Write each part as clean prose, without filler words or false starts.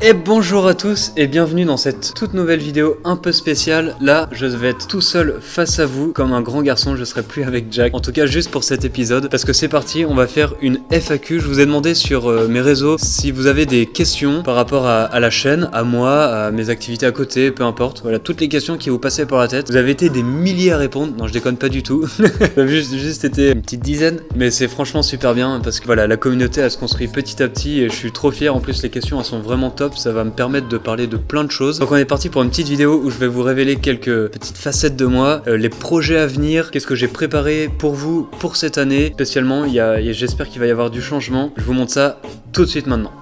Et bonjour à tous et bienvenue dans cette toute nouvelle vidéo un peu spéciale. Là, je vais être tout seul face à vous comme un grand garçon, je serai plus avec Jack. En tout cas, juste pour cet épisode, parce que c'est parti, on va faire une FAQ. Je vous ai demandé sur mes réseaux si vous avez des questions par rapport à la chaîne, à moi, à mes activités à côté, peu importe. Voilà, toutes les questions qui vous passaient par la tête. Vous avez été des milliers à répondre, non je déconne pas du tout. Ça a juste été une petite dizaine, mais c'est franchement super bien parce que voilà, la communauté elle se construit petit à petit et je suis trop fier. En plus, les questions elles sont vraiment top. Ça va me permettre de parler de plein de choses. Donc on est parti pour une petite vidéo où je vais vous révéler quelques petites facettes de moi, les projets à venir, qu'est-ce que j'ai préparé pour vous pour cette année spécialement. J'espère qu'il va y avoir du changement. Je vous montre ça tout de suite maintenant.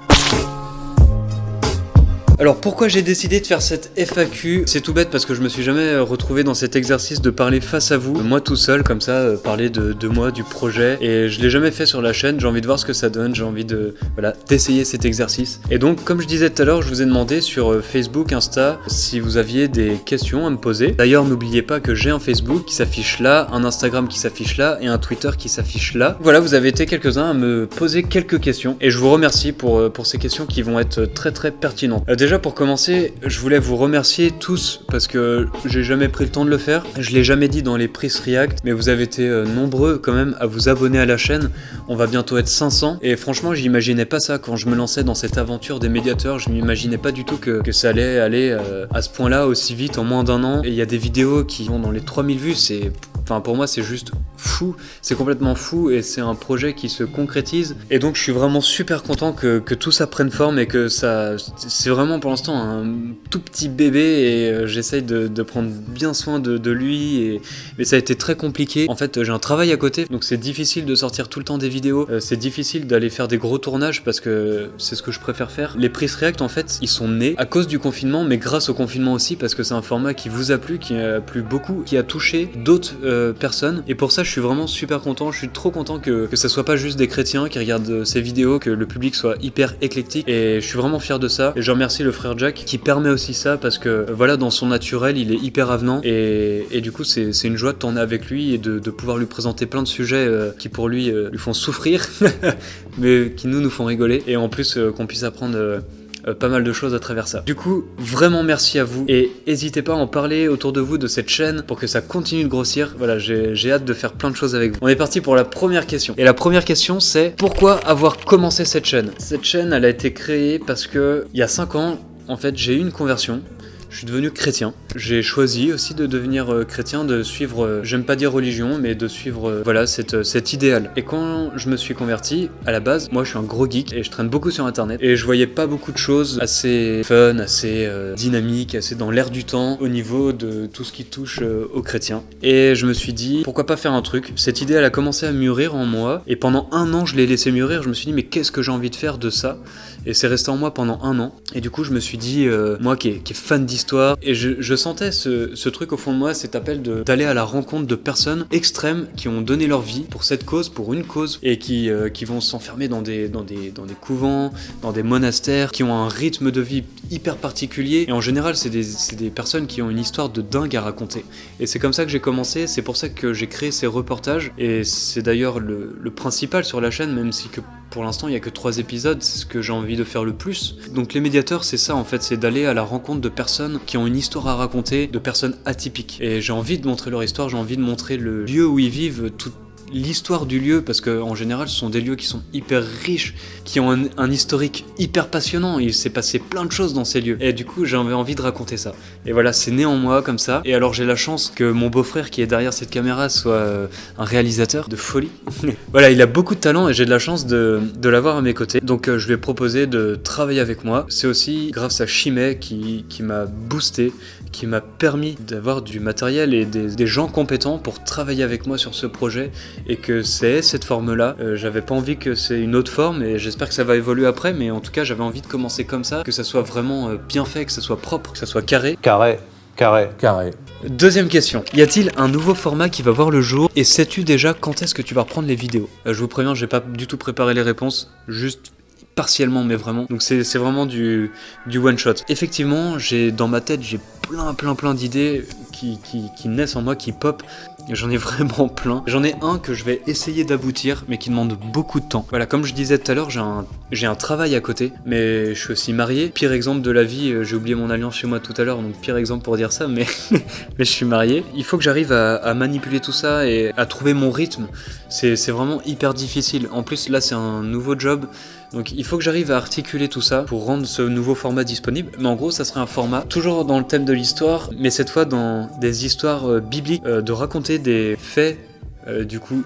Alors pourquoi j'ai décidé de faire cette FAQ? C'est tout bête parce que je me suis jamais retrouvé dans cet exercice de parler face à vous, moi tout seul comme ça, parler de moi, du projet, et je l'ai jamais fait sur la chaîne. J'ai envie de voir ce que ça donne, j'ai envie d'essayer cet exercice. Et donc comme je disais tout à l'heure, je vous ai demandé sur Facebook, Insta, si vous aviez des questions à me poser. D'ailleurs n'oubliez pas que j'ai un Facebook qui s'affiche là, un Instagram qui s'affiche là et un Twitter qui s'affiche là. Voilà, vous avez été quelques-uns à me poser quelques questions et je vous remercie pour ces questions qui vont être très très pertinentes. Déjà pour commencer, je voulais vous remercier tous parce que j'ai jamais pris le temps de le faire. Je l'ai jamais dit dans les Price React, mais vous avez été nombreux quand même à vous abonner à la chaîne. On va bientôt être 500 et franchement j'imaginais pas ça quand je me lançais dans cette aventure des médiateurs. Je m'imaginais pas du tout que ça allait aller à ce point-là aussi vite en moins d'un an. Et il y a des vidéos qui vont dans les 3000 vues, Enfin pour moi c'est juste fou, c'est complètement fou et c'est un projet qui se concrétise et donc je suis vraiment super content que tout ça prenne forme et que ça, c'est vraiment pour l'instant un tout petit bébé et j'essaye de prendre bien soin de lui mais ça a été très compliqué. En fait j'ai un travail à côté donc c'est difficile de sortir tout le temps des vidéos, c'est difficile d'aller faire des gros tournages parce que c'est ce que je préfère faire. Les Price React en fait ils sont nés à cause du confinement mais grâce au confinement aussi parce que c'est un format qui vous a plu, qui a plu beaucoup, qui a touché d'autres personnes et pour ça je suis vraiment super content, je suis trop content que ça soit pas juste des chrétiens qui regardent ces vidéos, que le public soit hyper éclectique et je suis vraiment fier de ça et je remercie le frère Jack qui permet aussi ça parce que voilà dans son naturel il est hyper avenant et du coup c'est une joie de tourner avec lui et de pouvoir lui présenter plein de sujets qui pour lui lui font souffrir mais qui nous font rigoler et en plus qu'on puisse apprendre pas mal de choses à travers ça. Du coup, vraiment merci à vous et n'hésitez pas à en parler autour de vous de cette chaîne pour que ça continue de grossir. Voilà, j'ai hâte de faire plein de choses avec vous. On est parti pour la première question. Et la première question c'est pourquoi avoir commencé cette chaîne? Cette chaîne, elle a été créée parce que il y a 5 ans, en fait, j'ai eu une conversion. Je suis devenu chrétien. J'ai choisi aussi de devenir chrétien, de suivre, j'aime pas dire religion, mais de suivre voilà cet idéal. Et quand je me suis converti, à la base, moi je suis un gros geek et je traîne beaucoup sur internet et je voyais pas beaucoup de choses assez fun, assez dynamiques, assez dans l'air du temps au niveau de tout ce qui touche aux chrétiens. Et je me suis dit, pourquoi pas faire un truc? Cette idée elle a commencé à mûrir en moi et pendant 1 an je l'ai laissé mûrir. Je me suis dit mais qu'est-ce que j'ai envie de faire de ça? Et c'est resté en moi pendant 1 an. Et du coup je me suis dit, moi qui est fan d'histoire, et je sentais ce truc au fond de moi, cet appel d'aller à la rencontre de personnes extrêmes qui ont donné leur vie pour cette cause, pour une cause, et qui vont s'enfermer dans des couvents, dans des monastères, qui ont un rythme de vie hyper particulier. Et en général c'est des personnes qui ont une histoire de dingue à raconter. Et c'est comme ça que j'ai commencé, c'est pour ça que j'ai créé ces reportages. Et c'est d'ailleurs le principal sur la chaîne, même si que pour l'instant il n'y a que 3 épisodes, c'est ce que j'ai envie de faire le plus. Donc les médiateurs c'est ça en fait, c'est d'aller à la rencontre de personnes qui ont une histoire à raconter, de personnes atypiques. Et j'ai envie de montrer leur histoire, j'ai envie de montrer le lieu où ils vivent, toute l'histoire du lieu, parce que en général ce sont des lieux qui sont hyper riches, qui ont un historique hyper passionnant, il s'est passé plein de choses dans ces lieux et du coup j'avais envie de raconter ça et voilà c'est né en moi comme ça. Et alors j'ai la chance que mon beau-frère qui est derrière cette caméra soit un réalisateur de folie. Voilà, il a beaucoup de talent et j'ai de la chance de l'avoir à mes côtés, donc je lui ai proposé de travailler avec moi. C'est aussi grâce à Chimay qui m'a boosté, qui m'a permis d'avoir du matériel et des gens compétents pour travailler avec moi sur ce projet et que c'est cette forme-là. J'avais pas envie que c'est une autre forme et j'espère que ça va évoluer après, mais en tout cas j'avais envie de commencer comme ça, que ça soit vraiment bien fait, que ça soit propre, que ça soit carré. Carré. Deuxième question. Y a-t-il un nouveau format qui va voir le jour et sais-tu déjà quand est-ce que tu vas reprendre les vidéos? Je vous préviens, j'ai pas du tout préparé les réponses, juste partiellement mais vraiment. Donc c'est vraiment du one shot. Effectivement, dans ma tête, j'ai plein d'idées qui naissent en moi, qui pop. J'en ai vraiment plein. J'en ai un que je vais essayer d'aboutir, mais qui demande beaucoup de temps. Voilà, comme je disais tout à l'heure, j'ai un travail à côté, mais je suis aussi marié. Pire exemple de la vie, j'ai oublié mon alliance chez moi tout à l'heure, donc pire exemple pour dire ça, mais, mais je suis marié. Il faut que j'arrive à manipuler tout ça et à trouver mon rythme. C'est vraiment hyper difficile. En plus, là, c'est un nouveau job. Donc il faut que j'arrive à articuler tout ça pour rendre ce nouveau format disponible. Mais en gros, ça serait un format toujours dans le thème de l'histoire, mais cette fois dans des histoires bibliques, de raconter des faits, du coup,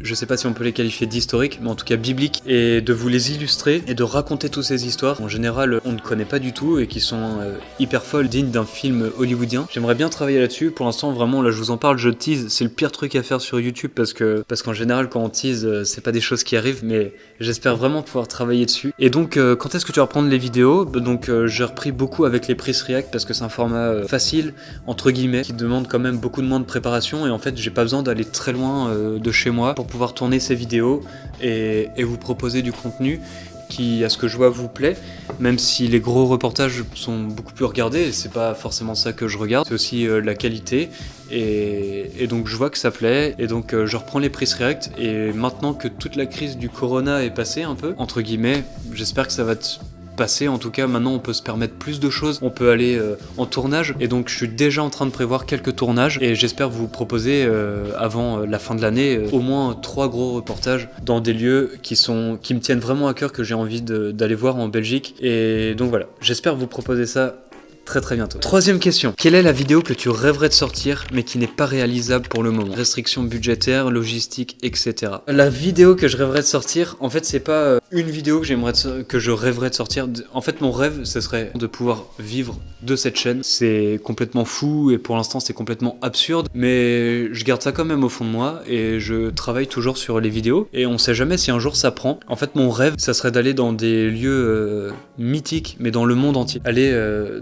je sais pas si on peut les qualifier d'historiques, mais en tout cas bibliques, et de vous les illustrer et de raconter toutes ces histoires. En général, on ne connaît pas du tout et qui sont hyper folles, dignes d'un film hollywoodien. J'aimerais bien travailler là-dessus. Pour l'instant, vraiment, là, je vous en parle, je tease. C'est le pire truc à faire sur YouTube parce qu'en général, quand on tease, c'est pas des choses qui arrivent, mais j'espère vraiment pouvoir travailler dessus. Et donc, quand est-ce que tu vas reprendre les vidéos ? Donc, j'ai repris beaucoup avec les Priest React parce que c'est un format facile, entre guillemets, qui demande quand même beaucoup de moins de préparation. Et en fait, j'ai pas besoin d'aller très loin de chez moi pour pouvoir tourner ces vidéos et vous proposer du contenu qui, à ce que je vois, vous plaît, même si les gros reportages sont beaucoup plus regardés, et c'est pas forcément ça que je regarde, c'est aussi la qualité, et donc je vois que ça plaît, et donc je reprends les Priest React, et maintenant que toute la crise du corona est passée un peu, entre guillemets, j'espère que ça va passer. En tout cas, maintenant on peut se permettre plus de choses, on peut aller en tournage, et donc je suis déjà en train de prévoir quelques tournages, et j'espère vous proposer avant la fin de l'année au moins 3 gros reportages dans des lieux qui me tiennent vraiment à cœur, que j'ai envie d'aller voir en Belgique, et donc voilà, j'espère vous proposer ça très bientôt. Troisième question. Quelle est la vidéo que tu rêverais de sortir mais qui n'est pas réalisable pour le moment ? Restrictions budgétaires, logistique, etc. La vidéo que je rêverais de sortir, en fait, c'est pas une vidéo que je rêverais de sortir. En fait, mon rêve, ce serait de pouvoir vivre de cette chaîne. C'est complètement fou et pour l'instant, c'est complètement absurde, mais je garde ça quand même au fond de moi et je travaille toujours sur les vidéos et on sait jamais si un jour ça prend. En fait, mon rêve, ça serait d'aller dans des lieux mythiques, mais dans le monde entier. Aller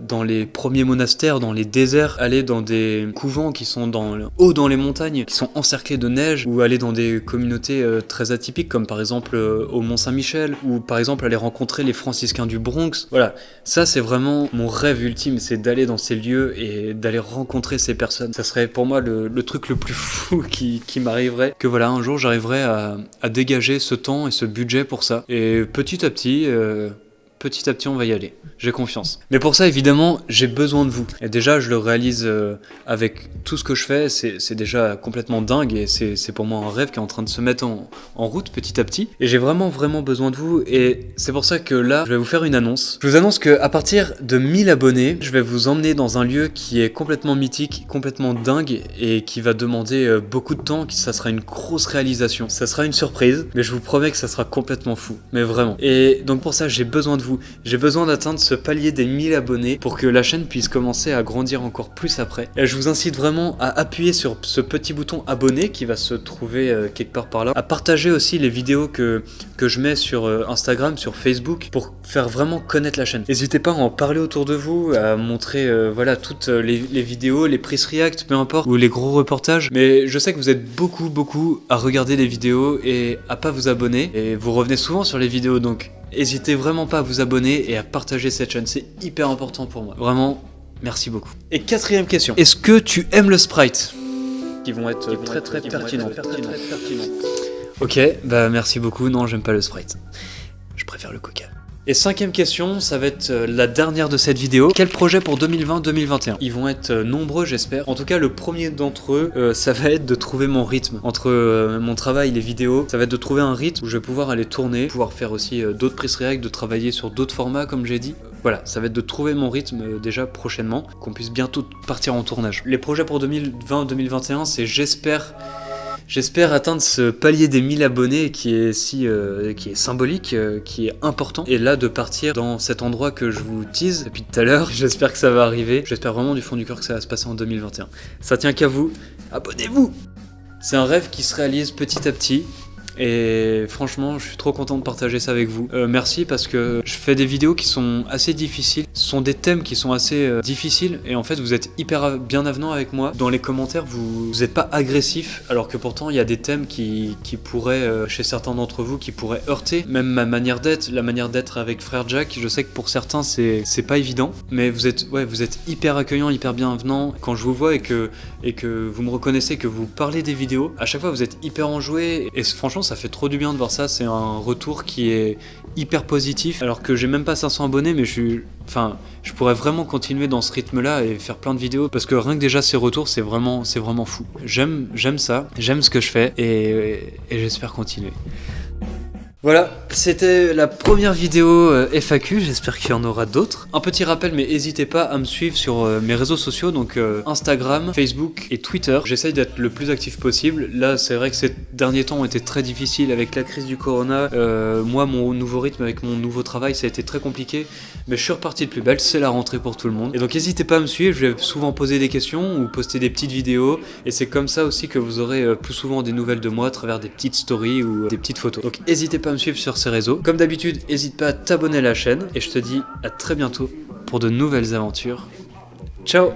dans les premiers monastères, dans les déserts, aller dans des couvents qui sont haut dans les montagnes, qui sont encerclés de neige, ou aller dans des communautés très atypiques, comme par exemple au Mont-Saint-Michel, ou par exemple aller rencontrer les franciscains du Bronx. Voilà, ça c'est vraiment mon rêve ultime, c'est d'aller dans ces lieux et d'aller rencontrer ces personnes. Ça serait pour moi le truc le plus fou qui m'arriverait, que voilà, un jour j'arriverai à dégager ce temps et ce budget pour ça. Et petit à petit, on va y aller. J'ai confiance. Mais pour ça, évidemment, j'ai besoin de vous. Et déjà, je le réalise avec tout ce que je fais. C'est déjà complètement dingue et c'est pour moi un rêve qui est en train de se mettre en route petit à petit. Et j'ai vraiment besoin de vous. Et c'est pour ça que là, je vais vous faire une annonce. Je vous annonce qu'à partir de 1000 abonnés, je vais vous emmener dans un lieu qui est complètement mythique, complètement dingue et qui va demander beaucoup de temps. Ça sera une grosse réalisation. Ça sera une surprise, mais je vous promets que ça sera complètement fou. Mais vraiment. Et donc pour ça, j'ai besoin de vous. J'ai besoin d'atteindre ce palier des 1000 abonnés pour que la chaîne puisse commencer à grandir encore plus après. Et je vous incite vraiment à appuyer sur ce petit bouton abonner qui va se trouver quelque part par là, à partager aussi les vidéos que je mets sur Instagram, sur Facebook, pour faire vraiment connaître la chaîne. N'hésitez pas à en parler autour de vous, à montrer voilà toutes les vidéos, les Priest React, peu importe, ou les gros reportages. Mais je sais que vous êtes beaucoup à regarder les vidéos et à pas vous abonner, et vous revenez souvent sur les vidéos, donc n'hésitez vraiment pas à vous abonner et à partager cette chaîne, c'est hyper important pour moi. Vraiment, merci beaucoup. Et quatrième question, est-ce que tu aimes le Sprite ? Qui vont être très pertinents. Ok, bah merci beaucoup, non j'aime pas le Sprite. Je préfère le Coca. Et cinquième question, ça va être la dernière de cette vidéo. Quel projet pour 2020-2021 ? Ils vont être nombreux, j'espère. En tout cas, le premier d'entre eux, ça va être de trouver mon rythme. Entre mon travail, les vidéos, ça va être de trouver un rythme où je vais pouvoir aller tourner, pouvoir faire aussi d'autres Priest React, de travailler sur d'autres formats, comme j'ai dit. Voilà, ça va être de trouver mon rythme déjà prochainement, qu'on puisse bientôt partir en tournage. Les projets pour 2020-2021, c'est J'espère atteindre ce palier des 1000 abonnés qui est qui est symbolique, qui est important. Et là, de partir dans cet endroit que je vous tease depuis tout à l'heure, j'espère que ça va arriver. J'espère vraiment du fond du cœur que ça va se passer en 2021. Ça tient qu'à vous, abonnez-vous! C'est un rêve qui se réalise petit à petit. Et franchement, je suis trop content de partager ça avec vous. Merci parce que je fais des vidéos qui sont assez difficiles. Ce sont des thèmes qui sont assez difficiles et en fait vous êtes hyper bien avenant avec moi. Dans les commentaires, vous n'êtes pas agressif alors que pourtant il y a des thèmes qui pourraient, chez certains d'entre vous, qui pourraient heurter. Même ma manière d'être, la manière d'être avec Frère Jack, je sais que pour certains c'est pas évident. Mais vous êtes hyper accueillant, hyper bienvenant. Quand je vous vois et que vous me reconnaissez, que vous parlez des vidéos, à chaque fois vous êtes hyper enjoué et franchement ça fait trop du bien de voir ça. C'est un retour qui est hyper positif alors que j'ai même pas 500 abonnés, mais je pourrais vraiment continuer dans ce rythme là et faire plein de vidéos parce que rien que déjà ces retours c'est vraiment fou. J'aime ça, j'aime ce que je fais et j'espère continuer. Voilà, c'était la première vidéo FAQ, j'espère qu'il y en aura d'autres. Un petit rappel, mais n'hésitez pas à me suivre sur mes réseaux sociaux, donc Instagram, Facebook et Twitter. J'essaye d'être le plus actif possible. Là, c'est vrai que ces derniers temps ont été très difficiles avec la crise du corona. Moi, mon nouveau rythme avec mon nouveau travail, ça a été très compliqué. Mais je suis reparti de plus belle, c'est la rentrée pour tout le monde. Et donc n'hésitez pas à me suivre, je vais souvent poser des questions ou poster des petites vidéos. Et c'est comme ça aussi que vous aurez plus souvent des nouvelles de moi à travers des petites stories ou des petites photos. Donc n'hésitez pas à me suivre sur ces réseaux. Comme d'habitude, n'hésite pas à t'abonner à la chaîne. Et je te dis à très bientôt pour de nouvelles aventures. Ciao!